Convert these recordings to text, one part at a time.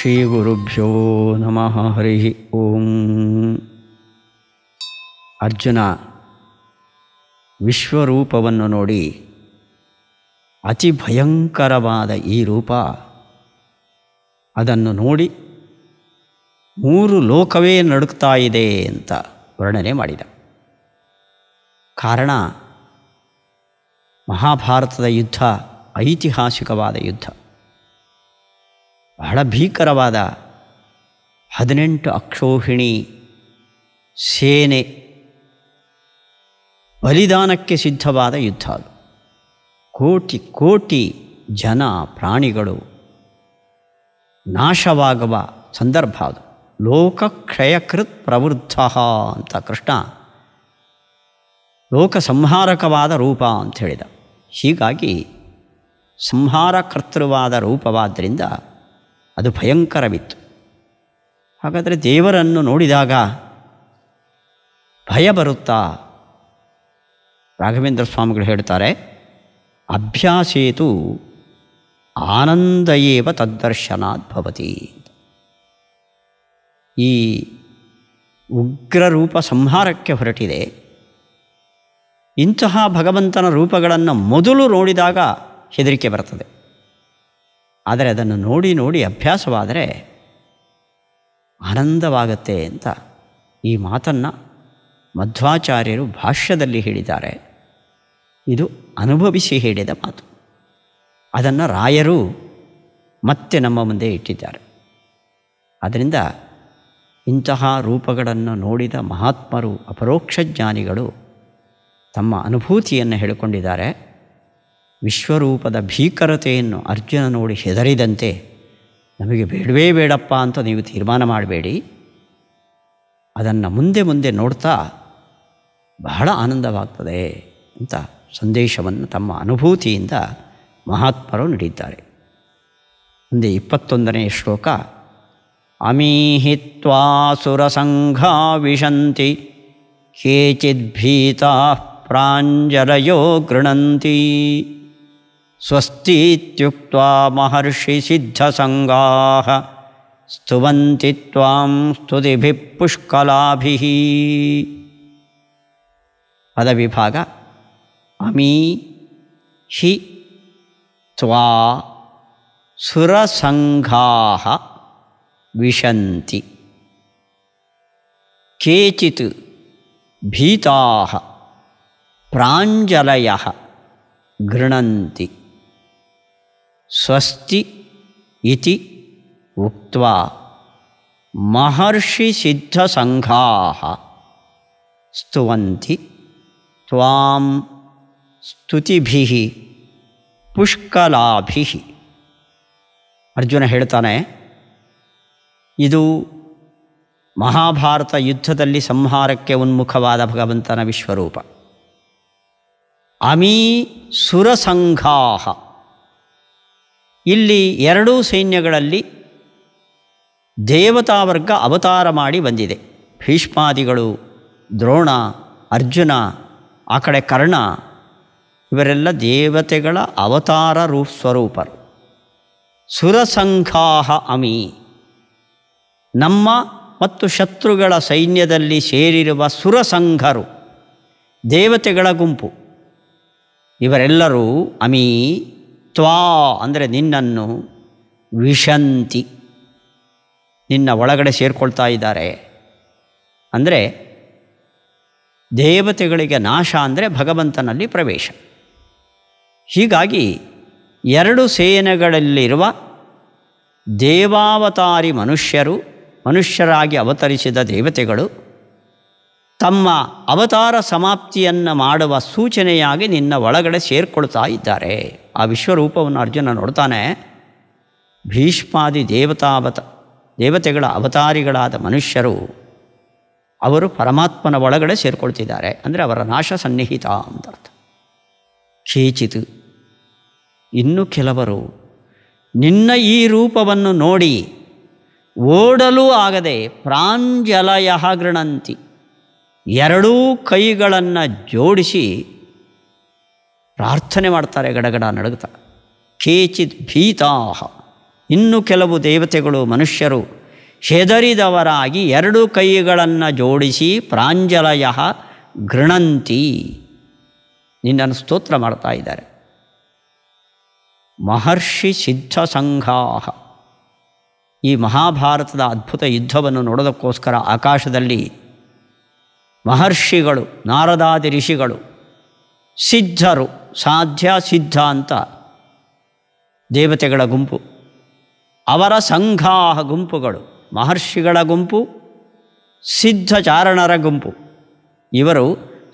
ಶ್ರೀ ಗುರುಭ್ಯೋ ನಮಃ. ಹರಿ ಓಂ. ಅರ್ಜುನ ವಿಶ್ವರೂಪವನ್ನು ನೋಡಿ ಅತಿ ಭಯಂಕರವಾದ ಈ ರೂಪ, ಅದನ್ನು ನೋಡಿ ಮೂರು ಲೋಕವೇ ನಡುಗ್ತಾ ಇದೆ ಅಂತ ವರ್ಣನೆ ಮಾಡಿದ. ಕಾರಣ ಮಹಾಭಾರತದ ಯುದ್ಧ ಐತಿಹಾಸಿಕವಾದ ಯುದ್ಧ. ಬಹಳ ಭೀಕರವಾದ 18 ಅಕ್ಷೋಹಿಣಿ ಸೇನೆ ಬಲಿದಾನಕ್ಕೆ ಸಿದ್ಧವಾದ ಯುದ್ಧ. ಅದು ಕೋಟಿ ಕೋಟಿ ಜನ ಪ್ರಾಣಿಗಳು ನಾಶವಾಗುವ ಸಂದರ್ಭ. ಅದು ಲೋಕಕ್ಷಯಕೃತ್ ಪ್ರವೃದ್ಧ ಅಂತ ಕೃಷ್ಣ ಲೋಕ ಸಂಹಾರಕವಾದ ರೂಪ ಅಂತ ಹೇಳಿದ. ಹೀಗಾಗಿ ಸಂಹಾರಕರ್ತೃವಾದ ರೂಪವಾದ್ದರಿಂದ ಅದು ಭಯಂಕರವಿತ್ತು. ಹಾಗಾದರೆ ದೇವರನ್ನು ನೋಡಿದಾಗ ಭಯ ಬರುತ್ತಾ? ರಾಘವೇಂದ್ರ ಸ್ವಾಮಿಗಳು ಹೇಳ್ತಾರೆ, ಅಭ್ಯಾಸೇತು ಆನಂದಯೇವ ತದ್ದರ್ಶನಾತ್ ಭವತಿ. ಈ ಉಗ್ರರೂಪ ಸಂಹಾರಕ್ಕೆ ಹೊರಟಿದೆ. ಇಂತಹ ಭಗವಂತನ ರೂಪಗಳನ್ನು ಮೊದಲು ನೋಡಿದಾಗ ಹೆದರಿಕೆ ಬರ್ತದೆ. ಆದರೆ ಅದನ್ನು ನೋಡಿ ನೋಡಿ ಅಭ್ಯಾಸವಾದರೆ ಆನಂದವಾಗತ್ತೆ ಅಂತ ಈ ಮಾತನ್ನು ಮಧ್ವಾಚಾರ್ಯರು ಭಾಷ್ಯದಲ್ಲಿ ಹೇಳಿದ್ದಾರೆ. ಇದು ಅನುಭವಿಸಿ ಹೇಳಿದ ಮಾತು. ಅದನ್ನು ರಾಯರು ಮತ್ತೆ ನಮ್ಮ ಮುಂದೆ ಇಟ್ಟಿದ್ದಾರೆ. ಆದ್ದರಿಂದ ಇಂತಹ ರೂಪಗಳನ್ನು ನೋಡಿದ ಮಹಾತ್ಮರು, ಅಪರೋಕ್ಷ ಜ್ಞಾನಿಗಳು ತಮ್ಮ ಅನುಭೂತಿಯನ್ನು ಹೇಳಿಕೊಂಡಿದ್ದಾರೆ. ವಿಶ್ವರೂಪದ ಭೀಕರತೆಯನ್ನು ಅರ್ಜುನ ನೋಡಿ ಹೆದರಿದಂತೆ ನಮಗೆ ಬೇಡವೇ ಬೇಡಪ್ಪ ಅಂತ ನೀವು ತೀರ್ಮಾನ ಮಾಡಬೇಡಿ. ಅದನ್ನು ಮುಂದೆ ಮುಂದೆ ನೋಡ್ತಾ ಬಹಳ ಆನಂದವಾಗ್ತದೆ ಅಂತ ಸಂದೇಶವನ್ನು ತಮ್ಮ ಅನುಭೂತಿಯಿಂದ ಮಹಾತ್ಮರು ನೀಡಿದ್ದಾರೆ. ಮುಂದೆ 21ನೇ ಶ್ಲೋಕ. ಅಮೀಹಿತ್ವಾ ಸುರಸಂಘಾ ವಿಶಂತಿ ಕೇಚಿದ್ಭೀತಾ ಪ್ರಾಂಜಲಯೋ ಗೃಣಂತಿ ಸ್ವಸ್ತೀತ್ಯುಕ್ತ್ವಾ ಮಹರ್ಷಿ ಸಿದ್ಧಸಂಗಾಃ ಸ್ತುವಂತಿ ತ್ವಾಂ ಸ್ತುತಿಭಿಃ ಪುಷ್ಕಲಾಭಿಃ. ಪದವಿಭಾಗ. ಅಮೀ ಹಿ ತ್ವಾ ಸುರಸಂಘಾಃ ವಿಶಂತಿ ಕೇಚಿತ್ ಭೀತಾಃ ಪ್ರಾಂಜಲಯಃ ಗೃಣಂತಿ ಸ್ವಸ್ತಿ ಇತಿ ಉಕ್ತ್ವಾ ಮಹರ್ಷಿ ಸಿದ್ಧಸಂಘಾಃ ಸ್ತುವಂತಿ ತ್ವಾಂ ಸ್ತುತಿಭಿಃ ಪುಷ್ಕಲಾಭಿಃ. ಅರ್ಜುನ ಹೇಳ್ತಾನೆ, ಇದು ಮಹಾಭಾರತ ಯುದ್ಧದಲ್ಲಿ ಸಂಹಾರಕ್ಕೆ ಉನ್ಮುಖವಾದ ಭಗವಂತನ ವಿಶ್ವರೂಪ. ಅಮೀ ಸುರಸಂಘಾಃ. ಇಲ್ಲಿ ಎರಡೂ ಸೈನ್ಯಗಳಲ್ಲಿ ದೇವತಾವರ್ಗ ಅವತಾರ ಮಾಡಿ ಬಂದಿದೆ. ಭೀಷ್ಮಾದಿಗಳು, ದ್ರೋಣ, ಅರ್ಜುನ, ಆ ಕಡೆ ಕರ್ಣ, ಇವರೆಲ್ಲ ದೇವತೆಗಳ ಅವತಾರ ಸ್ವರೂಪರು. ಸುರಸಂಘಾಃ ಅಮೀ. ನಮ್ಮ ಮತ್ತು ಶತ್ರುಗಳ ಸೈನ್ಯದಲ್ಲಿ ಸೇರಿರುವ ಸುರಸಂಘರು, ದೇವತೆಗಳ ಗುಂಪು, ಇವರೆಲ್ಲರೂ ಅಮೀ ತ್ವಾ ಅಂದರೆ ನಿನ್ನನ್ನು, ವಿಶಂತಿ ನಿನ್ನ ಒಳಗಡೆ ಸೇರಿಕೊಳ್ತಾ ಇದ್ದಾರೆ. ಅಂದರೆ ದೇವತೆಗಳಿಗೆ ನಾಶ ಅಂದರೆ ಭಗವಂತನಲ್ಲಿ ಪ್ರವೇಶ. ಹೀಗಾಗಿ ಎರಡು ಸೇನೆಗಳಲ್ಲಿರುವ ದೇವಾವತಾರಿ ಮನುಷ್ಯರು, ಮನುಷ್ಯರಾಗಿ ಅವತರಿಸಿದ ದೇವತೆಗಳು ತಮ್ಮ ಅವತಾರ ಸಮಾಪ್ತಿಯನ್ನು ಮಾಡುವ ಸೂಚನೆಯಾಗಿ ನಿನ್ನ ಒಳಗಡೆ ಸೇರಿಕೊಳ್ತಾ ಇದ್ದಾರೆ. ಆ ವಿಶ್ವರೂಪವನ್ನು ಅರ್ಜುನ ನೋಡ್ತಾನೆ. ಭೀಷ್ಮಾದಿ ದೇವತೆಗಳ ಅವತಾರಿಗಳಾದ ಮನುಷ್ಯರು ಅವರು ಪರಮಾತ್ಮನ ಒಳಗಡೆ ಸೇರಿಕೊಳ್ತಿದ್ದಾರೆ. ಅಂದರೆ ಅವರ ನಾಶ ಸನ್ನಿಹಿತ ಅಂತ ಅರ್ಥ. ಕೇಚಿತ್ ಇನ್ನು ಕೆಲವರು ನಿನ್ನ ಈ ರೂಪವನ್ನು ನೋಡಿ ಓಡಲೂ ಆಗದೆ ಪ್ರಾಂಜಲಯಃ ಗೃಣಂತಿ ಎರಡೂ ಕೈಗಳನ್ನು ಜೋಡಿಸಿ ಪ್ರಾರ್ಥನೆ ಮಾಡ್ತಾರೆ ಗಡಗಡ ನಡುಗುತ್ತಾ. ಕೇಚಿತ್ ಭೀತಾಃ ಇನ್ನು ಕೆಲವು ದೇವತೆಗಳು ಮನುಷ್ಯರು ಹೆದರಿದವರಾಗಿ ಎರಡು ಕೈಗಳನ್ನು ಜೋಡಿಸಿ ಪ್ರಾಂಜಲಯ ಗೃಣಂತಿ ನಿನ್ನನ್ನು ಸ್ತೋತ್ರ ಮಾಡ್ತಾ ಇದ್ದಾರೆ. ಮಹರ್ಷಿ ಸಿದ್ಧ ಸಂಘಾಹ. ಈ ಮಹಾಭಾರತದ ಅದ್ಭುತ ಯುದ್ಧವನ್ನು ನೋಡೋದಕ್ಕೋಸ್ಕರ ಆಕಾಶದಲ್ಲಿ ಮಹರ್ಷಿಗಳು, ನಾರದಾದಿ ಋಷಿಗಳು, ಸಿದ್ಧರು, ಸಾಧ್ಯ ಸಿದ್ಧ ಅಂತ ದೇವತೆಗಳ ಗುಂಪು, ಅವರ ಸಂಘಾಹ ಗುಂಪುಗಳು, ಮಹರ್ಷಿಗಳ ಗುಂಪು, ಸಿದ್ಧಚಾರಣರ ಗುಂಪು, ಇವರು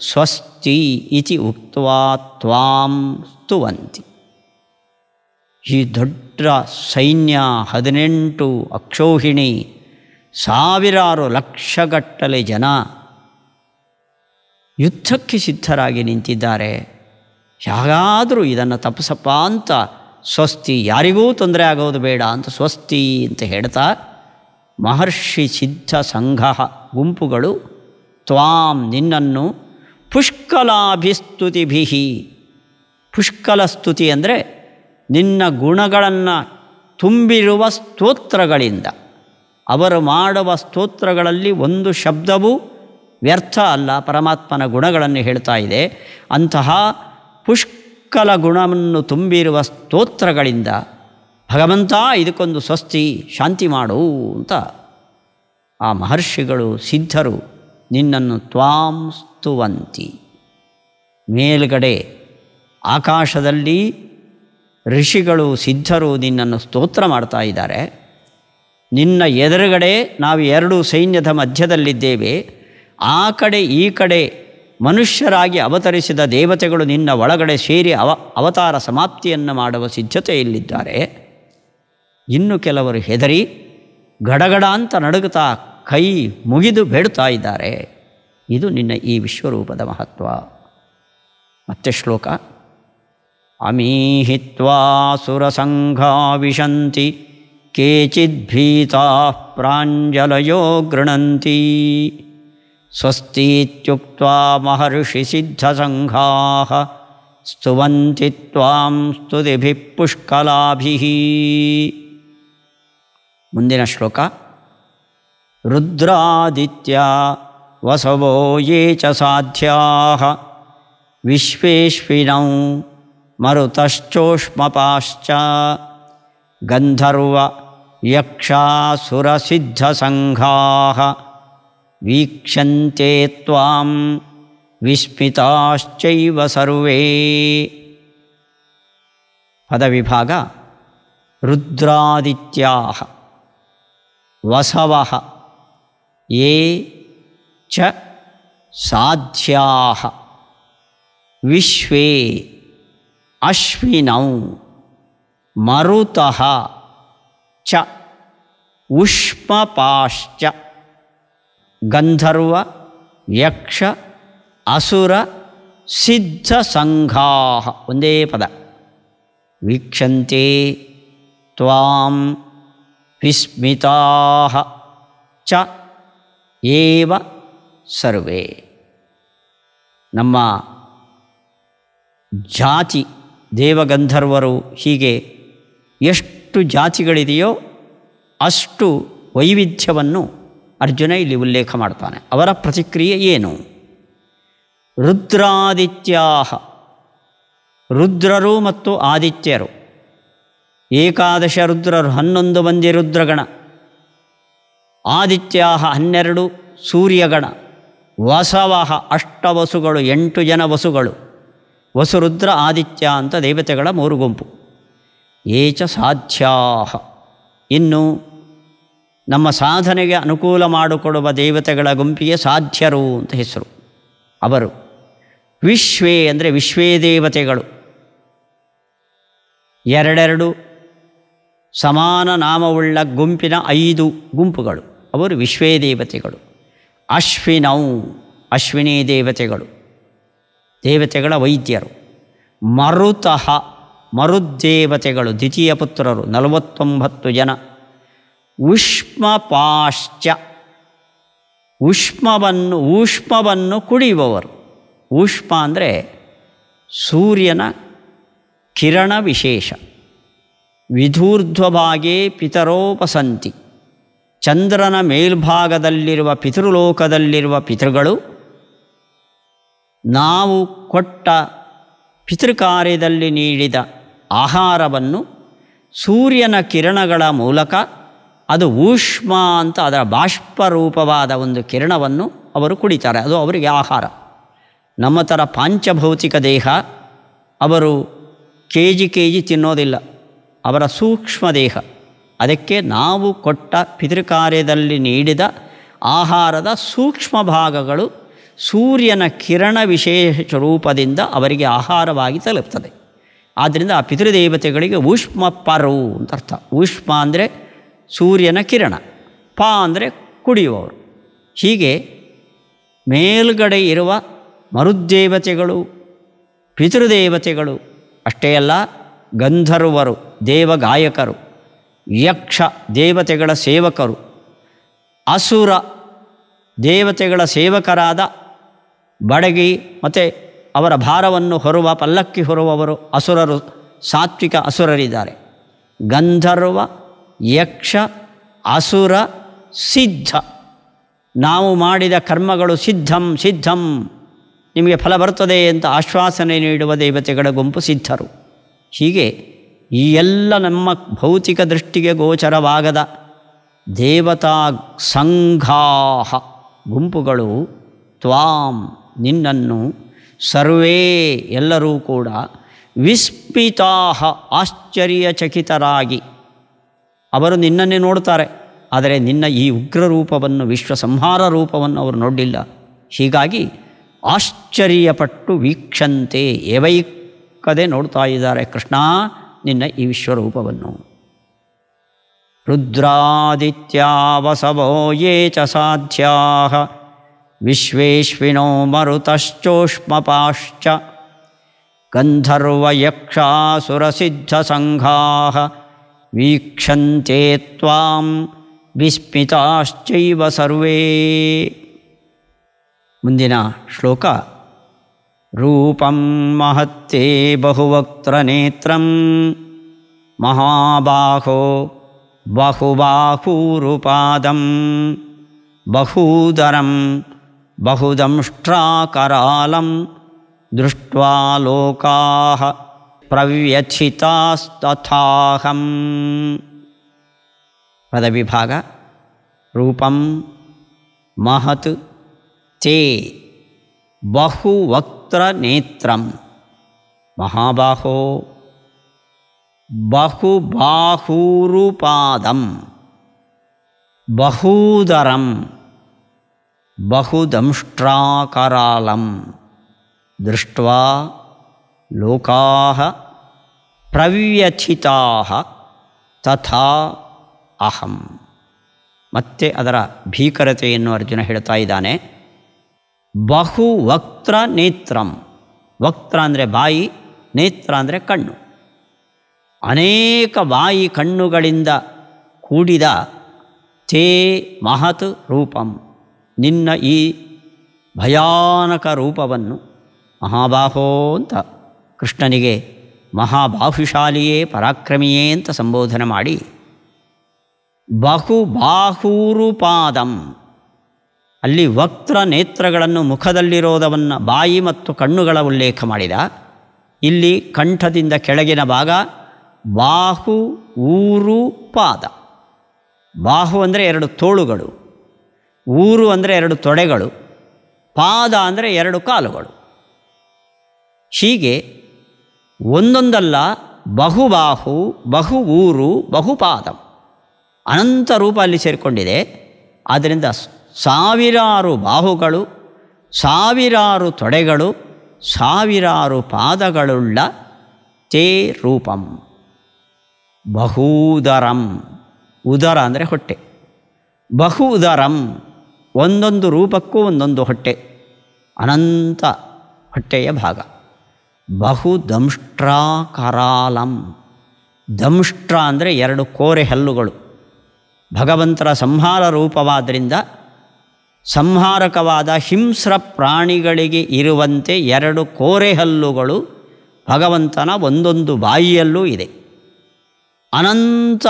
ಸ್ವಸ್ತಿ ಇತಿ ಉಕ್ತ್ವಾ ತ್ವಾಂ ಸ್ತುವಂತಿ. ಈ ದೊಡ್ಡ ಸೈನ್ಯ 18 ಅಕ್ಷೋಹಿಣಿ, ಸಾವಿರಾರು ಲಕ್ಷಗಟ್ಟಲೆ ಜನ ಯುದ್ಧಕ್ಕೆ ಸಿದ್ಧರಾಗಿ ನಿಂತಿದ್ದಾರೆ. ಯಾರಾದರೂ ಇದನ್ನು ತಪ್ಪಿಸಪ್ಪ ಅಂತ ಸ್ವಸ್ತಿ, ಯಾರಿಗೂ ತೊಂದರೆ ಆಗೋದು ಬೇಡ ಅಂತ ಸ್ವಸ್ತಿ ಅಂತ ಹೇಳ್ತಾ ಮಹರ್ಷಿ ಸಿದ್ಧ ಸಂಘ ಗುಂಪುಗಳು ತ್ವಾಂ ನಿನ್ನನ್ನು ಪುಷ್ಕಲಾಭಿಸ್ತುತಿಭಿ, ಪುಷ್ಕಲ ಸ್ತುತಿ ಅಂದರೆ ನಿನ್ನ ಗುಣಗಳನ್ನು ತುಂಬಿರುವ ಸ್ತೋತ್ರಗಳಿಂದ, ಅವರು ಮಾಡುವ ಸ್ತೋತ್ರಗಳಲ್ಲಿ ಒಂದು ಶಬ್ದವೂ ವ್ಯರ್ಥ ಅಲ್ಲ, ಪರಮಾತ್ಮನ ಗುಣಗಳನ್ನು ಹೇಳ್ತಾ ಇದೆ. ಅಂತಹ ಪುಷ್ಕಲ ಗುಣವನ್ನು ತುಂಬಿರುವ ಸ್ತೋತ್ರಗಳಿಂದ ಭಗವಂತ ಇದಕ್ಕೊಂದು ಸ್ವಸ್ತಿ, ಶಾಂತಿ ಮಾಡು ಅಂತ ಆ ಮಹರ್ಷಿಗಳು, ಸಿದ್ಧರು ನಿನ್ನನ್ನು ತ್ವಾಂ ಸ್ತುವಂತಿ. ಮೇಲ್ಗಡೆ ಆಕಾಶದಲ್ಲಿ ಋಷಿಗಳು, ಸಿದ್ಧರು ನಿನ್ನನ್ನು ಸ್ತೋತ್ರ ಮಾಡ್ತಾ ಇದ್ದಾರೆ. ನಿನ್ನ ಎದುರುಗಡೆ ನಾವು 2 ಸೈನ್ಯದ ಮಧ್ಯದಲ್ಲಿದ್ದೇವೆ. ಆ ಕಡೆ ಈ ಕಡೆ ಮನುಷ್ಯರಾಗಿ ಅವತರಿಸಿದ ದೇವತೆಗಳು ನಿನ್ನ ಒಳಗಡೆ ಸೇರಿ ಅವತಾರ ಸಮಾಪ್ತಿಯನ್ನು ಮಾಡುವ ಸಿದ್ಧತೆಯಲ್ಲಿದ್ದಾರೆ. ಇನ್ನು ಕೆಲವರು ಹೆದರಿ ಗಡಗಡ ಅಂತ ನಡುಗುತ್ತಾ ಕೈ ಮುಗಿದು ಬೇಡ್ತಾ ಇದ್ದಾರೆ. ಇದು ನಿನ್ನ ಈ ವಿಶ್ವರೂಪದ ಮಹತ್ವ. ಮತ್ತೆ ಶ್ಲೋಕ. ಅಮೀಹಿತ್ವಾ ಸುರಸಂಘಾ ವಿಶಂತಿ ಕೇಚಿದ್ಭೀತಾ ಪ್ರಾಂಜಲಯೋ ಗೃಣಂತಿ ಸ್ವಸ್ತೀತ್ಯುಕ್ತ್ವಾ ಮಹರ್ಷಿ ಸಿದ್ಧಸಂಘಾಃ ಸ್ತುವಂತಿ ತ್ವಾಂ ಸ್ತುತಿಭಿಃ ಪುಷ್ಕಲಾಭಿಃ. ಮುಂದಿನ ಶ್ಲೋಕ. ರುದ್ರಾದಿತ್ಯಾ ವಸವೋ ಯೇ ಚ ಸಾಧ್ಯಾಃ ವಿಶ್ವೇಶ್ವಿನೌ ಮರುತಶ್ಚೋಷ್ಮಪಾಶ್ಚ ಗಂಧರ್ವ ಯಕ್ಷಾಸುರಸಿದ್ಧಸಂಘಾಃ ವೀಕ್ಷಂತೆ ತ್ವಾಂ ವಿಸ್ಮಿತಾಶ್ಚೈವ ಸರ್ವೇ. ಪದವಿಭಾಗ. ರುದ್ರಾದಿತ್ಯಾಃ ವಸವಃ ಯೇ ಚ ಸಾಧ್ಯಾಃ ವಿಶ್ವೇ ಅಶ್ವಿನೌ ಮರುತಃ ಚ ಉಷ್ಮಪಾಶ್ಚ ಗಂಧರ್ವ ಯಕ್ಷ ಅಸುರ ಸಿದ್ಧಸಂಘಾಃ. ಒಂದೇ ಪದ. ವೀಕ್ಷಂತೆ ತ್ವಾಂ ವಿಸ್ಮಿತಾಃ ಚ ಏವ ಸರ್ವೇ. ನಮ್ಮ ಜಾತಿ ದೇವಗಂಧರ್ವರು, ಹೀಗೆ ಎಷ್ಟು ಜಾತಿಗಳಿದೆಯೋ ಅಷ್ಟು ವೈವಿಧ್ಯವನ್ನು ಅರ್ಜುನ ಇಲ್ಲಿ ಉಲ್ಲೇಖ ಮಾಡ್ತಾನೆ. ಅವರ ಪ್ರತಿಕ್ರಿಯೆ ಏನು? ರುದ್ರಾದಿತ್ಯಾಃ, ರುದ್ರರು ಮತ್ತು ಆದಿತ್ಯರು. ಏಕಾದಶ ರುದ್ರರು, 11 ಮಂದಿ ರುದ್ರಗಣ. ಆದಿತ್ಯಾಃ 12 ಸೂರ್ಯಗಣ. ವಸವಃ ಅಷ್ಟವಸುಗಳು, 8 ಜನ ವಸುಗಳು. ವಸುರುದ್ರ ಆದಿತ್ಯ ಅಂತ ದೇವತೆಗಳ 3 ಗುಂಪು. ಏಚ ಸಾಧ್ಯಾಃ, ಇನ್ನು ನಮ್ಮ ಸಾಧನೆಗೆ ಅನುಕೂಲ ಮಾಡಿಕೊಡುವ ದೇವತೆಗಳ ಗುಂಪಿಗೆ ಸಾಧ್ಯರು ಅಂತ ಹೆಸರು. ಅವರು ವಿಶ್ವೇ ಅಂದರೆ ವಿಶ್ವೇ ದೇವತೆಗಳು. 2 ಸಮಾನ ನಾಮವುಳ್ಳ ಗುಂಪಿನ 5 ಗುಂಪುಗಳು, ಅವರು ವಿಶ್ವೇ ದೇವತೆಗಳು. ಅಶ್ವಿನೌ, ಅಶ್ವಿನಿ ದೇವತೆಗಳು, ದೇವತೆಗಳ ವೈದ್ಯರು. ಮರುತಃ, ಮರುದ್ದೇವತೆಗಳು, ದ್ವಿತೀಯ ಪುತ್ರರು, 49 ಜನ. ಉಷ್ಮಪಾಶ್ಚ, ಊಷ್ಮವನ್ನು ಕುಡಿಯುವವರು. ಊಷ್ಮ ಅಂದರೆ ಸೂರ್ಯನ ಕಿರಣ ವಿಶೇಷ. ವಿಧೂರ್ಧ್ವಭಾಗೇ ಪಿತರೋಪಸಂತಿ. ಚಂದ್ರನ ಮೇಲ್ಭಾಗದಲ್ಲಿರುವ ಪಿತೃಲೋಕದಲ್ಲಿರುವ ಪಿತೃಗಳು ನಾವು ಕೊಟ್ಟ ಪಿತೃಕಾರ್ಯದಲ್ಲಿ ನೀಡಿದ ಆಹಾರವನ್ನು ಸೂರ್ಯನ ಕಿರಣಗಳ ಮೂಲಕ, ಅದು ಊಷ್ಮ ಅಂತ ಅದರ ಬಾಷ್ಪರೂಪವಾದ ಒಂದು ಕಿರಣವನ್ನು ಅವರು ಕುಡಿತಾರೆ. ಅದು ಅವರಿಗೆ ಆಹಾರ. ನಮ್ಮ ಥರ ಪಾಂಚಭೌತಿಕ ದೇಹ, ಅವರು ಕೆ ಜಿ ತಿನ್ನೋದಿಲ್ಲ. ಅವರ ಸೂಕ್ಷ್ಮ ದೇಹ. ಅದಕ್ಕೆ ನಾವು ಕೊಟ್ಟ ಪಿತೃಕಾರ್ಯದಲ್ಲಿ ನೀಡಿದ ಆಹಾರದ ಸೂಕ್ಷ್ಮ ಭಾಗಗಳು ಸೂರ್ಯನ ಕಿರಣ ವಿಶೇಷ ರೂಪದಿಂದ ಅವರಿಗೆ ಆಹಾರವಾಗಿ ತಲುಪ್ತದೆ. ಆದ್ದರಿಂದ ಆ ಪಿತೃದೇವತೆಗಳಿಗೆ ಊಷ್ಮ ಪರು ಅಂತ ಅರ್ಥ. ಊಷ್ಮ ಅಂದರೆ ಸೂರ್ಯನ ಕಿರಣ, ಪ ಅಂದರೆ ಕುಡಿಯುವವರು. ಹೀಗೆ ಮೇಲ್ಗಡೆ ಇರುವ ಮರುದ್ದೇವತೆಗಳು, ಪಿತೃದೇವತೆಗಳು ಅಷ್ಟೇ ಅಲ್ಲ, ಗಂಧರ್ವರು ದೇವಗಾಯಕರು, ಯಕ್ಷ ದೇವತೆಗಳ ಸೇವಕರು, ಅಸುರ ದೇವತೆಗಳ ಸೇವಕರಾದ ಬಡಗಿ ಮತ್ತು ಅವರ ಭಾರವನ್ನು ಹೊರುವ ಪಲ್ಲಕ್ಕಿ ಹೊರುವವರು ಅಸುರರು, ಸಾತ್ವಿಕ ಅಸುರರಿದ್ದಾರೆ. ಗಂಧರ್ವ, ಯಕ್ಷ, ಅಸುರ, ಸಿದ್ಧ. ನಾವು ಮಾಡಿದ ಕರ್ಮಗಳು ಸಿದ್ಧಂ ನಿಮಗೆ ಫಲ ಬರ್ತದೆ ಅಂತ ಆಶ್ವಾಸನೆ ನೀಡುವ ದೇವತೆಗಳ ಗುಂಪು ಸಿದ್ಧರು. ಹೀಗೆ ಈ ಎಲ್ಲ ನಮ್ಮ ಭೌತಿಕ ದೃಷ್ಟಿಗೆ ಗೋಚರವಾಗದ ದೇವತಾ ಸಂಘಾಹ ಗುಂಪುಗಳು ತ್ವಾಂ ನಿನ್ನನ್ನು ಸರ್ವೇ ಎಲ್ಲರೂ ಕೂಡ ವಿಸ್ಮಿತಾಹ ಆಶ್ಚರ್ಯಚಕಿತರಾಗಿ ಅವರು ನಿನ್ನನ್ನೇ ನೋಡ್ತಾರೆ. ಆದರೆ ನಿನ್ನ ಈ ಉಗ್ರ ರೂಪವನ್ನು, ವಿಶ್ವ ಸಂಹಾರ ರೂಪವನ್ನು ಅವರು ನೋಡಲಿಲ್ಲ. ಹೀಗಾಗಿ ಆಶ್ಚರ್ಯಪಟ್ಟು ವೀಕ್ಷಂತೆ ಏವೈಕ್ಕದೆ ನೋಡ್ತಾ ಇದ್ದಾರೆ ಕೃಷ್ಣ ನಿನ್ನ ಈ ವಿಶ್ವರೂಪವನ್ನು. ರುದ್ರಾದಿತ್ಯಾ ವಸವೋ ಯೇ ಚ ಸಾಧ್ಯಾಃ ವಿಶ್ವೇಶ್ವಿನೋ ಮರುತಶ್ಚೋಷ್ಮಪಾಶ್ಚ ಗಂಧರ್ವಯಕ್ಷಾಸುರಸಿದ್ಧಸಂಘಾಃ ವೀಕ್ಷಂತೆ ತ್ವಾಂ ವಿಸ್ಮಿತಾಶ್ಚೈವ ಸರ್ವೇ. ಮುಂದಿನ ಶ್ಲೋಕ. ರೂಪಂ ಮಹತ್ತೇ ಬಹುವಕ್ತ್ರನೇತ್ರಂ ಮಹಾಬಾಹೋ ಬಹುಬಾಹೂರುಪಾದಂ ಬಹೂದರಂ ಬಹುದಂಷ್ಟ್ರಾಕರಾಲಂ ದೃಷ್ಟ್ವಾ ಲೋಕಾಃ ಪ್ರವ್ಯಥಿತಾಸ್ತಥಾಹಂ. ಪದವಿಭಾಗ. ರೂಪಂ ಮಹತ್ ತೇ ಬಹುವಕ್ತ್ರನೇತ್ರಂ ಮಹಾಬಾಹೋ ಬಹುಬಾಹೂರುಪಾದಂ ಬಹೂದರಂ ಬಹುದಂಷ್ಟ್ರಾಕರಾಲಂ ದೃಷ್ಟ್ವಾ ಲೋಕಾಃ ಪ್ರವ್ಯಥಿತಾಃ ತಥಾ ಅಹಂ. ಮತ್ತೆ ಅದರ ಭೀಕರತೆಯನ್ನು ಅರ್ಜುನ ಹೇಳ್ತಾ ಇದ್ದಾನೆ. ಬಹುವಕ್ತ್ರ ನೇತ್ರಂ. ವಕ್ತ್ರ ಅಂದರೆ ಬಾಯಿ, ನೇತ್ರ ಅಂದರೆ ಕಣ್ಣು. ಅನೇಕ ಬಾಯಿ ಕಣ್ಣುಗಳಿಂದ ಕೂಡಿದ ತೇ ಮಹತ್ ರೂಪಂ, ನಿನ್ನ ಈ ಭಯಾನಕ ರೂಪವನ್ನು ಮಹಾಬಾಹೋ ಅಂತ ಕೃಷ್ಣನಿಗೆ ಮಹಾಬಾಹುಶಾಲಿಯೇ ಪರಾಕ್ರಮಿಯೇ ಅಂತ ಸಂಬೋಧನೆ ಮಾಡಿ, ಬಹುಬಾಹೂರುಪಾದಂ, ಅಲ್ಲಿ ವಕ್ತ್ರ ನೇತ್ರಗಳನ್ನು ಮುಖದಲ್ಲಿರೋದವನ್ನು ಬಾಯಿ ಮತ್ತು ಕಣ್ಣುಗಳ ಉಲ್ಲೇಖ ಮಾಡಿದ. ಇಲ್ಲಿ ಕಂಠದಿಂದ ಕೆಳಗಿನ ಭಾಗ ಬಾಹು ಊರು ಪಾದ. ಬಾಹು ಅಂದರೆ 2 ತೋಳುಗಳು, ಊರು ಅಂದರೆ 2 ತೊಡೆಗಳು, ಪಾದ ಅಂದರೆ 2 ಕಾಲುಗಳು. ಹೀಗೆ ಒಂದೊಂದಲ್ಲ ಬಹುಬಾಹು ಬಹು ಊರು ಬಹುಪಾದಂ, ಅನಂತ ರೂಪ ಅಲ್ಲಿ ಸೇರಿಕೊಂಡಿದೆ. ಆದ್ದರಿಂದ ಸಾವಿರಾರು ಬಾಹುಗಳು, ಸಾವಿರಾರು ತೊಡೆಗಳು, ಸಾವಿರಾರು ಪಾದಗಳುಳ್ಳ ತೇ ರೂಪಂ. ಬಹೂದರಂ, ಉದರ ಅಂದರೆ ಹೊಟ್ಟೆ. ಬಹು ಉದರಂ, ಒಂದೊಂದು ರೂಪಕ್ಕೂ ಒಂದೊಂದು ಹೊಟ್ಟೆ, ಅನಂತ ಹೊಟ್ಟೆಯ ಭಾಗ. ಬಹು ದಂಷ್ಟ್ರಾಕರಾಲಂ, ದಂಷ್ಟ್ರ ಅಂದರೆ 2 ಕೋರೆ ಹಲ್ಲುಗಳು. ಭಗವಂತರ ಸಂಹಾರ ರೂಪವಾದ್ದರಿಂದ ಸಂಹಾರಕವಾದ ಹಿಂಸ್ರ ಪ್ರಾಣಿಗಳಿಗೆ ಇರುವಂತೆ 2 ಕೋರೆ ಹಲ್ಲುಗಳು ಭಗವಂತನ ಒಂದೊಂದು ಬಾಯಿಯಲ್ಲೂ ಇದೆ. ಅನಂತ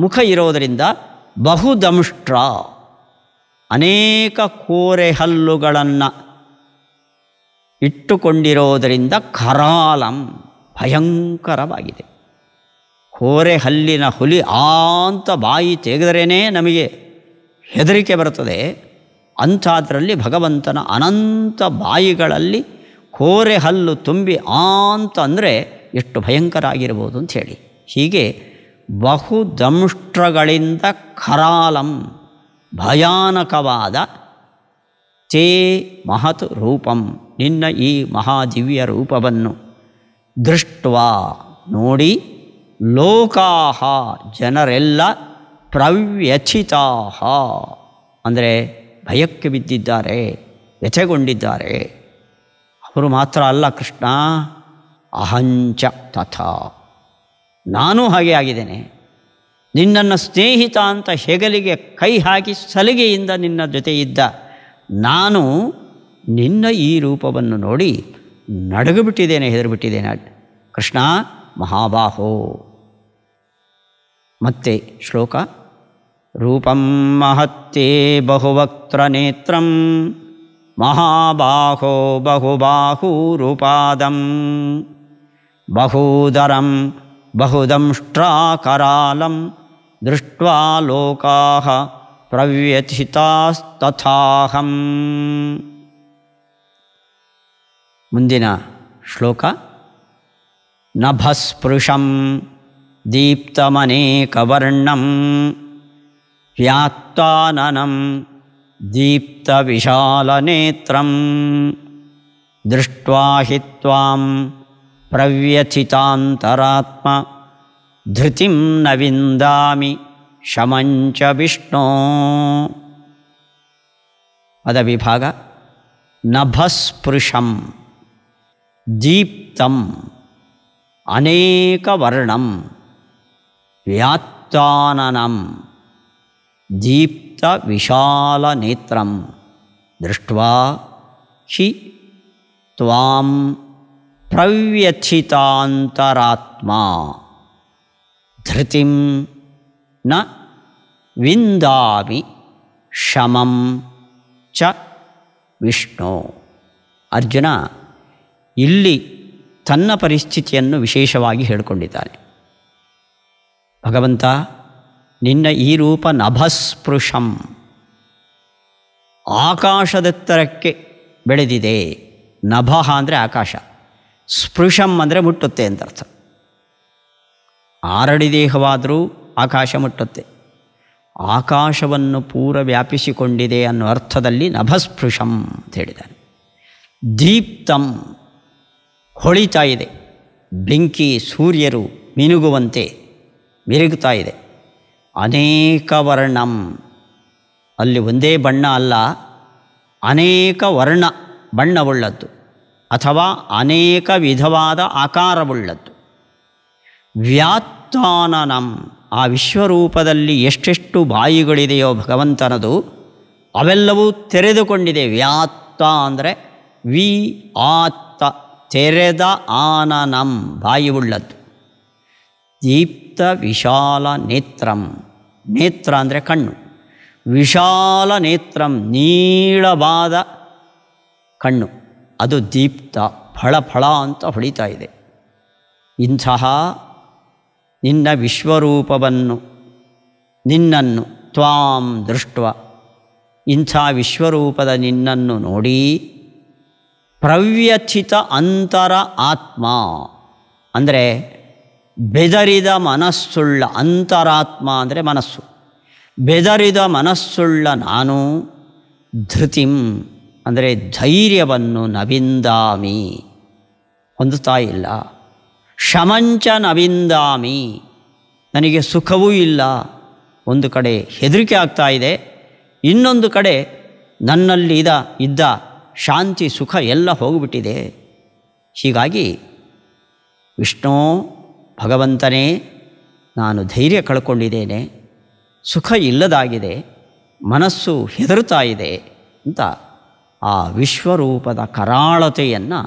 ಮುಖ ಇರೋದರಿಂದ ಬಹುದಂಷ್ಟ್ರ, ಅನೇಕ ಕೋರೆ ಹಲ್ಲುಗಳನ್ನು ಇಟ್ಟುಕೊಂಡಿರೋದರಿಂದ ಕರಾಲಂ, ಭಯಂಕರವಾಗಿದೆ. ಕೋರೆ ಹಲ್ಲಿನ ಹುಲಿ ಅಂತ ಬಾಯಿ ತೆಗೆದರೇ ನಮಗೆ ಹೆದರಿಕೆ ಬರುತ್ತದೆ. ಅಂಥದ್ರಲ್ಲಿ ಭಗವಂತನ ಅನಂತ ಬಾಯಿಗಳಲ್ಲಿ ಕೋರೆ ಹಲ್ಲು ತುಂಬಿ ಅಂತ ಅಂದರೆ ಎಷ್ಟು ಭಯಂಕರ ಆಗಿರ್ಬೋದು ಅಂಥೇಳಿ. ಹೀಗೆ ಬಹುದಂಷ್ಟ್ರಗಳಿಂದ ಕರಾಲಂ, ಭಯಾನಕವಾದ ತೇ ಮಹತ್ ರೂಪಂ, ನಿನ್ನ ಈ ಮಹಾದಿವ್ಯ ರೂಪವನ್ನು ದೃಷ್ಟ್ವಾ ನೋಡಿ, ಲೋಕಾಹ ಜನರೆಲ್ಲ ಪ್ರವ್ಯಥಿತಾಹ ಅಂದರೆ ಭಯಕ್ಕೆ ಬಿದ್ದಿದ್ದಾರೆ, ವ್ಯಥೆಗೊಂಡಿದ್ದಾರೆ. ಅವರು ಮಾತ್ರ ಅಲ್ಲ ಕೃಷ್ಣ, ಅಹಂಚ ತಥಾ, ನಾನೂ ಹಾಗೆ ಆಗಿದ್ದೇನೆ. ನಿನ್ನನ್ನು ಸ್ನೇಹಿತ ಅಂತ ಹೆಗಲಿಗೆ ಕೈ ಹಾಕಿ ಸಲಿಗೆಯಿಂದ ನಿನ್ನ ಜೊತೆ ಇದ್ದ ನಾನು ನಿನ್ನ ಈ ರೂಪವನ್ನು ನೋಡಿ ನಡಗಿಬಿಟ್ಟಿದ್ದೇನೆ, ಹೆದರಿಬಿಟ್ಟಿದ್ದೇನೆ ಕೃಷ್ಣ ಮಹಾಬಾಹೋ. ಮತ್ತೆ ಶ್ಲೋಕ, ರೂಪಂ ಮಹತ್ತೇ ಬಹುವಕ್ತ್ರ ನೇತ್ರಂ ಮಹಾಬಾಹೋ ಬಹುಬಾಹೂರುಪಾದಂ ಬಹೂದರಂ ಬಹುದಂಷ್ಟ್ರಾಕರಾಲಂ ದೃಷ್ಟ್ವಾ ಲೋಕಾಃ ಪ್ರವ್ಯಥಿತಾಸ್ತಥಾಹಂ. ಮುಂದಿನ ಶ್ಲೋಕ, ನಭಸ್ಪೃಶಂ ದೀಪ್ತಮನೇಕವರ್ಣಂ ವ್ಯಾತ್ತಾನನಂ ದೀಪ್ತವಿಶಾಲನೇತ್ರಂ ದೃಷ್ಟ್ವಾ ಹಿ ತ್ವಾಂ ಪ್ರವ್ಯಥಿತಾಂತರಾತ್ಮ ಧೃತಿಂ ನ ವಿಂದಾಮಿ ಶಮಂಚ ವಿಷ್ಣೋ. ಪದ ವಿಭಾಗ, ನಭಸ್ಪೃಶಂ ದೀಪ್ತಂ ಅನೇಕವರ್ಣಂ ವ್ಯಾತ್ತಾನನಂ ದೀಪ್ತವಿಶಾಲನೇತ್ರಂ ದೃಷ್ಟ್ವಾ ಹಿ ತ್ವಾಂ ಪ್ರವ್ಯಥಿತಾಂತರಾತ್ಮ ಧೃತಿಂ ನ ವಿಂದಾಮಿ ಶಮಂ ಚ ವಿಷ್ಣು. ಅರ್ಜುನ ಇಲ್ಲಿ ತನ್ನ ಪರಿಸ್ಥಿತಿಯನ್ನು ವಿಶೇಷವಾಗಿ ಹೇಳಿಕೊಂಡಿದ್ದಾನೆ. ಭಗವಂತ, ನಿನ್ನ ಈ ರೂಪ ನಭಸ್ಪೃಶಂ, ಆಕಾಶದೆತ್ತರಕ್ಕೆ ಬೆಳೆದಿದೆ. ನಭಃ ಅಂದರೆ ಆಕಾಶ, ಸ್ಪೃಶಂ ಅಂದರೆ ಮುಟ್ಟುತ್ತೆ ಅಂತ ಅರ್ಥ. ಆರಡಿ ದೇಹವಾದರೂ ಆಕಾಶ ಮುಟ್ಟುತ್ತೆ. ಆಕಾಶವನ್ನು ಪೂರ ವ್ಯಾಪಿಸಿಕೊಂಡಿದೆ ಅನ್ನೋ ಅರ್ಥದಲ್ಲಿ ನಭಸ್ಪೃಶಂ ಅಂತ ಹೇಳಿದ್ದಾನೆ. ದೀಪ್ತಂ, ಹೊಳಿತಾ ಇದೆ, ಬೆಂಕಿ ಸೂರ್ಯರು ಮಿನುಗುವಂತೆ ಮಿರುಗುತ್ತಾ ಇದೆ. ಅನೇಕ ವರ್ಣಂ, ಅಲ್ಲಿ ಒಂದೇ ಬಣ್ಣ ಅಲ್ಲ, ಅನೇಕ ವರ್ಣ ಬಣ್ಣವುಳ್ಳದ್ದು ಅಥವಾ ಅನೇಕ ವಿಧವಾದ ಆಕಾರವುಳ್ಳದ್ದು. ವ್ಯಾತ್ತಾನನಂ, ಆ ವಿಶ್ವರೂಪದಲ್ಲಿ ಎಷ್ಟೆಷ್ಟು ಬಾಯಿಗಳಿದೆಯೋ ಭಗವಂತನದು ಅವೆಲ್ಲವೂ ತೆರೆದುಕೊಂಡಿದೆ. ವ್ಯಾತ್ತ ಅಂದರೆ ವಿ ಆತ್ತ, ತೆರೆದ ಆನನಂ, ಬಾಯಿ ಉಳ್ಳದ್ದು. ದೀಪ್ತ ವಿಶಾಲ ನೇತ್ರಂ, ನೇತ್ರ ಅಂದರೆ ಕಣ್ಣು, ವಿಶಾಲ ನೇತ್ರಂ ನೀಳವಾದ ಕಣ್ಣು, ಅದು ದೀಪ್ತ, ಫಳ ಫಳ ಅಂತ ಹೊಳಿತಾ ಇದೆ. ಇಂತಹ ನಿನ್ನ ವಿಶ್ವರೂಪವನ್ನು, ನಿನ್ನನ್ನು ತ್ವಾಂ ದೃಷ್ಟ, ಇಂಥ ವಿಶ್ವರೂಪದ ನಿನ್ನನ್ನು ನೋಡಿ ಪ್ರವ್ಯಥಿತ ಅಂತರ ಆತ್ಮ ಅಂದರೆ ಬೆದರಿದ ಮನಸ್ಸುಳ್ಳ, ಅಂತರಾತ್ಮ ಅಂದರೆ ಮನಸ್ಸು, ಬೆದರಿದ ಮನಸ್ಸುಳ್ಳ ನಾನು ಧೃತಿಂ ಅಂದರೆ ಧೈರ್ಯವನ್ನು ನವಿಂದಾಮಿ ಹೊಂದುತ್ತಾ ಇಲ್ಲ. ಶಮಂಚ ನವಿಂದಾಮಿ, ನನಗೆ ಸುಖವೂ ಇಲ್ಲ. ಒಂದು ಕಡೆ ಹೆದರಿಕೆ ಆಗ್ತಾ ಇದೆ, ಇನ್ನೊಂದು ಕಡೆ ನನ್ನಲ್ಲಿ ಇದ್ದ ಶಾಂತಿ ಸುಖ ಎಲ್ಲ ಹೋಗಿಬಿಟ್ಟಿದೆ. ಹೀಗಾಗಿ ವಿಷ್ಣು ಭಗವಂತನೇ, ನಾನು ಧೈರ್ಯ ಕಳ್ಕೊಂಡಿದ್ದೇನೆ, ಸುಖ ಇಲ್ಲದಾಗಿದೆ, ಮನಸ್ಸು ಹೆದರುತ್ತಾ ಇದೆ ಅಂತ ಆ ವಿಶ್ವರೂಪದ ಕರಾಳತೆಯನ್ನು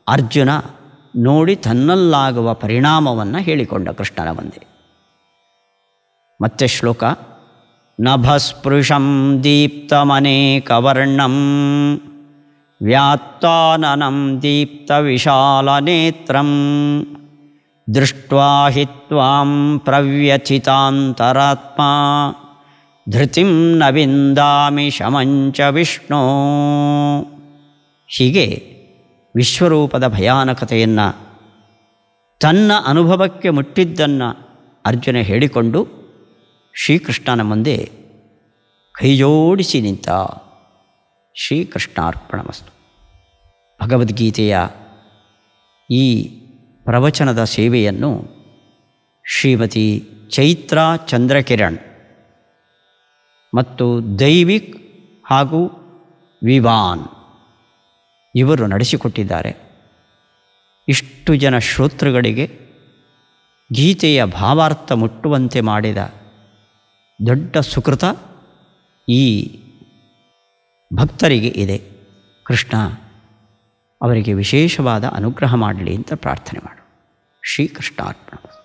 ಅರ್ಜುನ ನೋಡಿ ತನ್ನಲ್ಲಾಗುವ ಪರಿಣಾಮವನ್ನು ಹೇಳಿಕೊಂಡ ಕೃಷ್ಣನ ಮುಂದೆ. ಮತ್ತೆ ಶ್ಲೋಕ. ನಭಸ್ಪೃಶಂ ದೀಪ್ತಮನೇಕವರ್ಣಂ ವ್ಯಾತ್ತಾನನಂ ದೀಪ್ತವಿಶಾಲನೇತ್ರಂ ದೃಷ್ಟ್ವಾ ಹಿ ತ್ವಾಂ ಪ್ರವ್ಯಥಿತಾಂತರಾತ್ಮಾ ಧೃತಿಂ ನ ವಿಂದಾಮಿ ಶಮಂಚ ವಿಷ್ಣೋ. ಹೀಗೆ ವಿಶ್ವರೂಪದ ಭಯಾನಕತೆಯನ್ನು ತನ್ನ ಅನುಭವಕ್ಕೆ ಮುಟ್ಟಿದ್ದನ್ನು ಅರ್ಜುನ ಹೇಳಿಕೊಂಡು ಶ್ರೀಕೃಷ್ಣನ ಮುಂದೆ ಕೈಜೋಡಿಸಿ ನಿಂತ. ಶ್ರೀಕೃಷ್ಣಾರ್ಪಣಮಸ್ತು. ಭಗವದ್ಗೀತೆಯ ಈ ಪ್ರವಚನದ ಸೇವೆಯನ್ನು ಶ್ರೀಮತಿ ಚೈತ್ರಾ ಚಂದ್ರಕಿರಣ್ ಮತ್ತು ದೈವಿಕ್ ಹಾಗೂ ವಿವಾನ್ ಇವರು ನಡೆಸಿಕೊಟ್ಟಿದ್ದಾರೆ. ಇಷ್ಟು ಜನ ಶ್ರೋತೃಗಳಿಗೆ ಗೀತೆಯ ಭಾವಾರ್ಥ ಮುಟ್ಟುವಂತೆ ಮಾಡಿದ ದೊಡ್ಡ ಸುಕೃತ ಈ ಭಕ್ತರಿಗೆ ಇದೆ. ಕೃಷ್ಣ ಅವರಿಗೆ ವಿಶೇಷವಾದ ಅನುಗ್ರಹ ಮಾಡಲಿ ಅಂತ ಪ್ರಾರ್ಥನೆ ಮಾಡು. ಶ್ರೀಕೃಷ್ಣಾರ್ಪಣ.